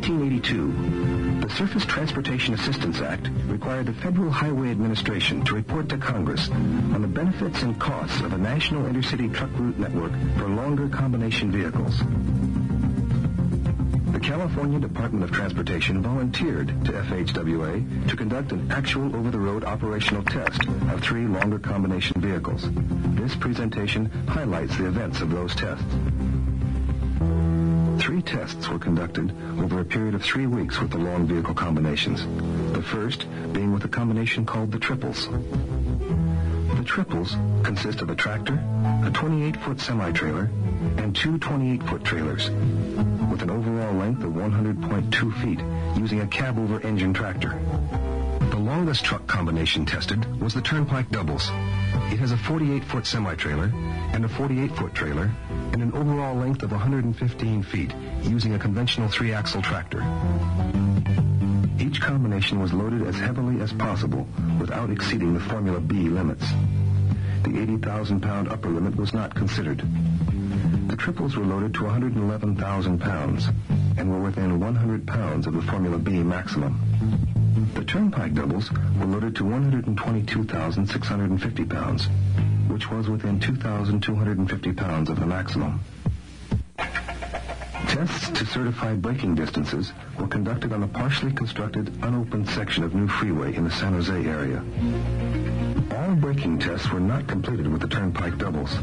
1982, the Surface Transportation Assistance Act required the Federal Highway Administration to report to Congress on the benefits and costs of a national intercity truck route network for longer combination vehicles. The California Department of Transportation volunteered to FHWA to conduct an actual over-the-road operational test of 3 longer combination vehicles. This presentation highlights the events of those tests. 3 tests were conducted over a period of 3 weeks with the long vehicle combinations. The first being with a combination called the triples. The triples consist of a tractor, a 28-foot semi-trailer, and 2 28-foot trailers, with an overall length of 100.2 feet, using a cab-over-engine tractor. The longest truck combination tested was the Turnpike Doubles. It has a 48-foot semi-trailer and a 48-foot trailer, and an overall length of 115 feet, using a conventional 3-axle tractor. Each combination was loaded as heavily as possible without exceeding the Formula B limits. The 80,000-pound upper limit was not considered. The triples were loaded to 111,000 pounds and were within 100 pounds of the Formula B maximum. The Turnpike Doubles were loaded to 122,650 pounds, which was within 2,250 pounds of the maximum. Tests to certified braking distances were conducted on a partially constructed, unopened section of new freeway in the San Jose area. All braking tests were not completed with the Turnpike Doubles.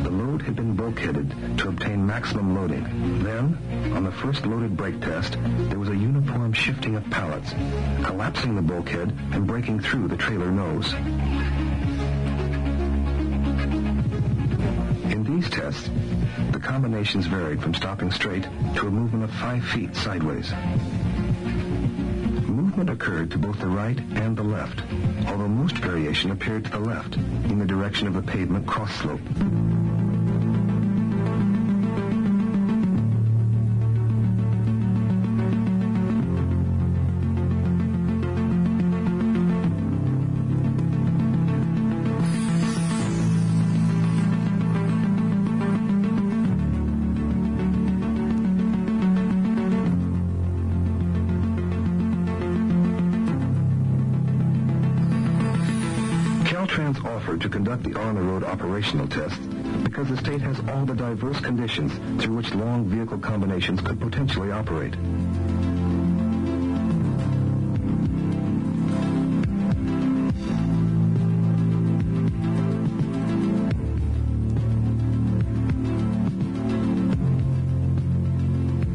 The load had been bulkheaded to obtain maximum loading. Then, on the first loaded brake test, there was a uniform shifting of pallets, collapsing the bulkhead and breaking through the trailer nose. In these tests, the combinations varied from stopping straight to a movement of 5 feet sideways. Movement occurred to both the right and the left, although most variation appeared to the left, in the direction of the pavement cross slope. Caltrans offered to conduct the on-the-road operational tests because the state has all the diverse conditions through which long vehicle combinations could potentially operate.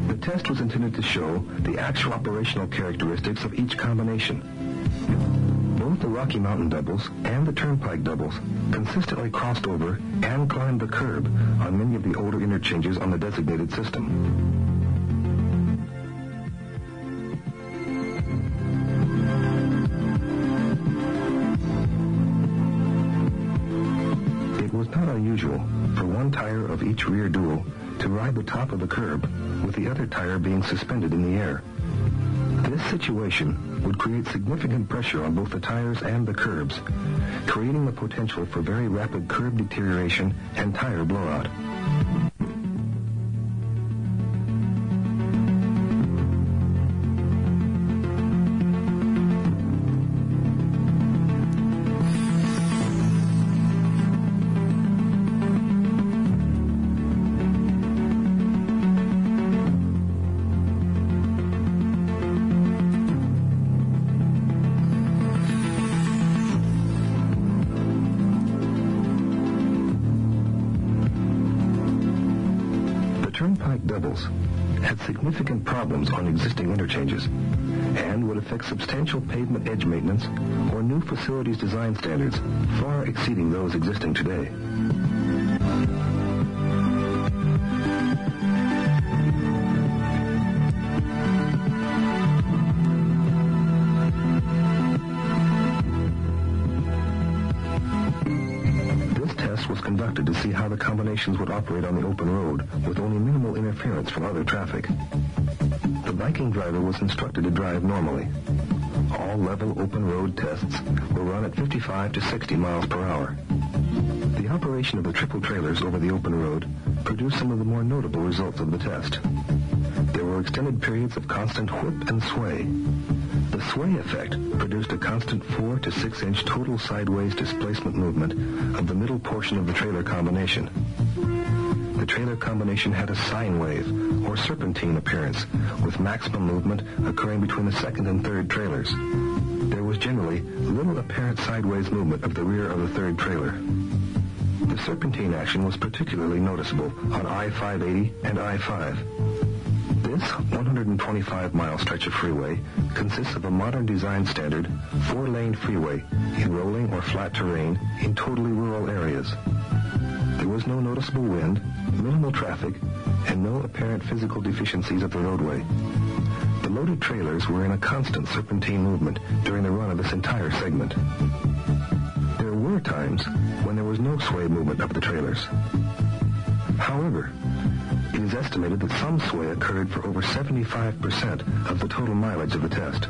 The test was intended to show the actual operational characteristics of each combination. Both the Rocky Mountain Doubles and the Turnpike Doubles consistently crossed over and climbed the curb on many of the older interchanges on the designated system. It was not unusual for one tire of each rear dual to ride the top of the curb, with the other tire being suspended in the air. This situation would create significant pressure on both the tires and the curbs, creating the potential for very rapid curb deterioration and tire blowout. Turnpike Doubles had significant problems on existing interchanges and would affect substantial pavement edge maintenance or new facilities design standards far exceeding those existing today. Was conducted to see how the combinations would operate on the open road with only minimal interference from other traffic. The biking driver was instructed to drive normally. All level open road tests were run at 55 to 60 miles per hour. The operation of the triple trailers over the open road produced some of the more notable results of the test. There were were extended periods of constant whip and sway. The sway effect produced a constant 4 to 6 inch total sideways displacement movement of the middle portion of the trailer combination. The trailer combination had a sine wave, or serpentine appearance, with maximum movement occurring between the second and third trailers. There was generally little apparent sideways movement of the rear of the third trailer. The serpentine action was particularly noticeable on I-580 and I-5. This 125-mile stretch of freeway consists of a modern design standard 4-lane freeway in rolling or flat terrain in totally rural areas. There was no noticeable wind, minimal traffic, and no apparent physical deficiencies of the roadway. The loaded trailers were in a constant serpentine movement during the run of this entire segment. There were times when there was no sway movement of the trailers. However, it is estimated that some sway occurred for over 75% of the total mileage of the test.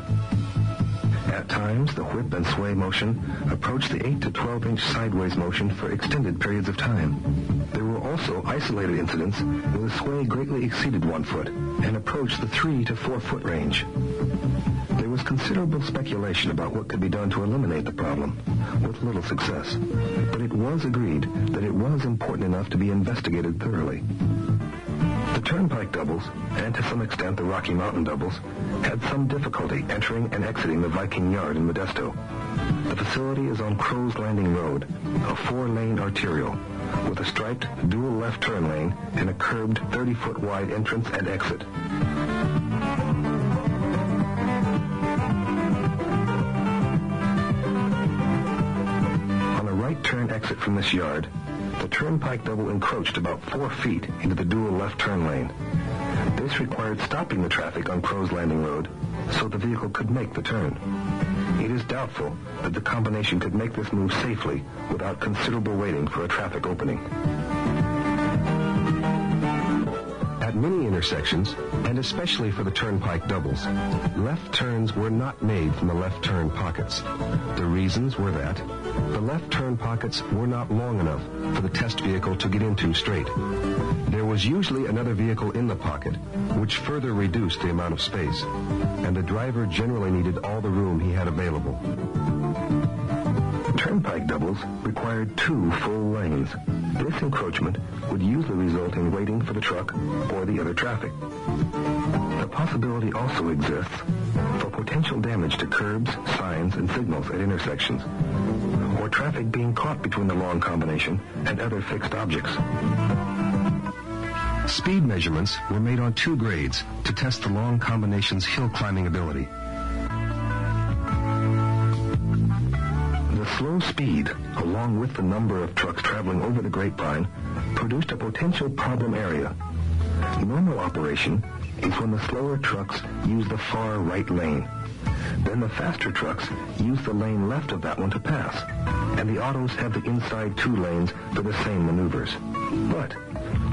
At times, the whip and sway motion approached the 8 to 12 inch sideways motion for extended periods of time. There were also isolated incidents where the sway greatly exceeded 1 foot and approached the 3 to 4 foot range. There was considerable speculation about what could be done to eliminate the problem, with little success, but it was agreed that it was important enough to be investigated thoroughly. The Turnpike doubles, and to some extent the Rocky Mountain doubles, had some difficulty entering and exiting the Viking Yard in Modesto. The facility is on Crow's Landing Road, a 4-lane arterial, with a striped dual left turn lane and a curbed 30-foot wide entrance and exit. On a right turn exit from this yard, the Turnpike double encroached about 4 feet into the dual left turn lane. This required stopping the traffic on Crow's Landing Road so the vehicle could make the turn. It is doubtful that the combination could make this move safely without considerable waiting for a traffic opening. At many intersections, and especially for the Turnpike doubles, left turns were not made from the left turn pockets. The reasons were that the left turn pockets were not long enough for the test vehicle to get into straight. There was usually another vehicle in the pocket, which further reduced the amount of space, and the driver generally needed all the room he had available. Turnpike doubles required 2 full lanes. This encroachment would usually result in waiting for the truck or the other traffic. The possibility also exists for potential damage to curbs, signs, and signals at intersections, or traffic being caught between the long combination and other fixed objects. Speed measurements were made on 2 grades to test the long combination's hill climbing ability. The slow speed, along with the number of trucks traveling over the grapevine, produced a potential problem area. Normal operation is when the slower trucks use the far right lane. Then the faster trucks use the lane left of that one to pass, and the autos have the inside 2 lanes for the same maneuvers. But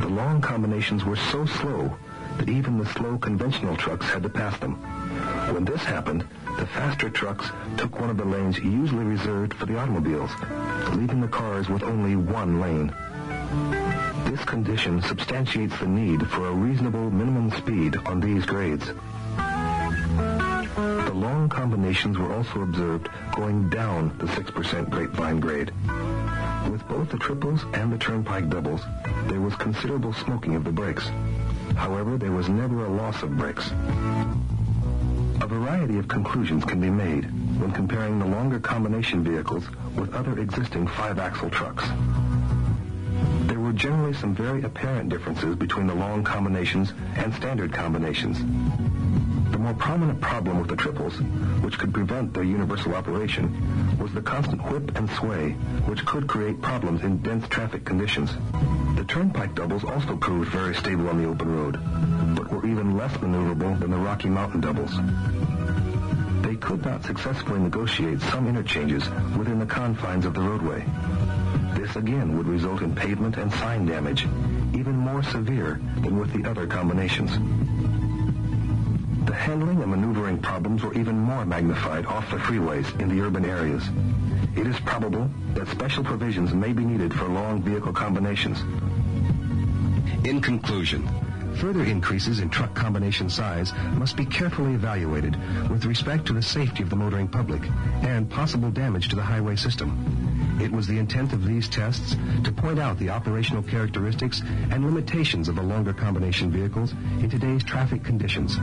the long combinations were so slow that even the slow conventional trucks had to pass them. When this happened, the faster trucks took one of the lanes usually reserved for the automobiles, leaving the cars with only 1 lane. This condition substantiates the need for a reasonable minimum speed on these grades. The long combinations were also observed going down the 6% grapevine grade. With both the triples and the Turnpike doubles, there was considerable smoking of the brakes. However, there was never a loss of brakes. A variety of conclusions can be made when comparing the longer combination vehicles with other existing 5-axle trucks. There were generally some very apparent differences between the long combinations and standard combinations. The more prominent problem with the triples, which could prevent their universal operation, was the constant whip and sway, which could create problems in dense traffic conditions. The Turnpike doubles also proved very stable on the open road, but were even less maneuverable than the Rocky Mountain doubles. They could not successfully negotiate some interchanges within the confines of the roadway. This again would result in pavement and sign damage, even more severe than with the other combinations. The handling and maneuvering problems were even more magnified off the freeways in the urban areas. It is probable that special provisions may be needed for long vehicle combinations. In conclusion, Further increases in truck combination size must be carefully evaluated with respect to the safety of the motoring public and possible damage to the highway system. It was the intent of these tests to point out the operational characteristics and limitations of the longer combination vehicles in today's traffic conditions.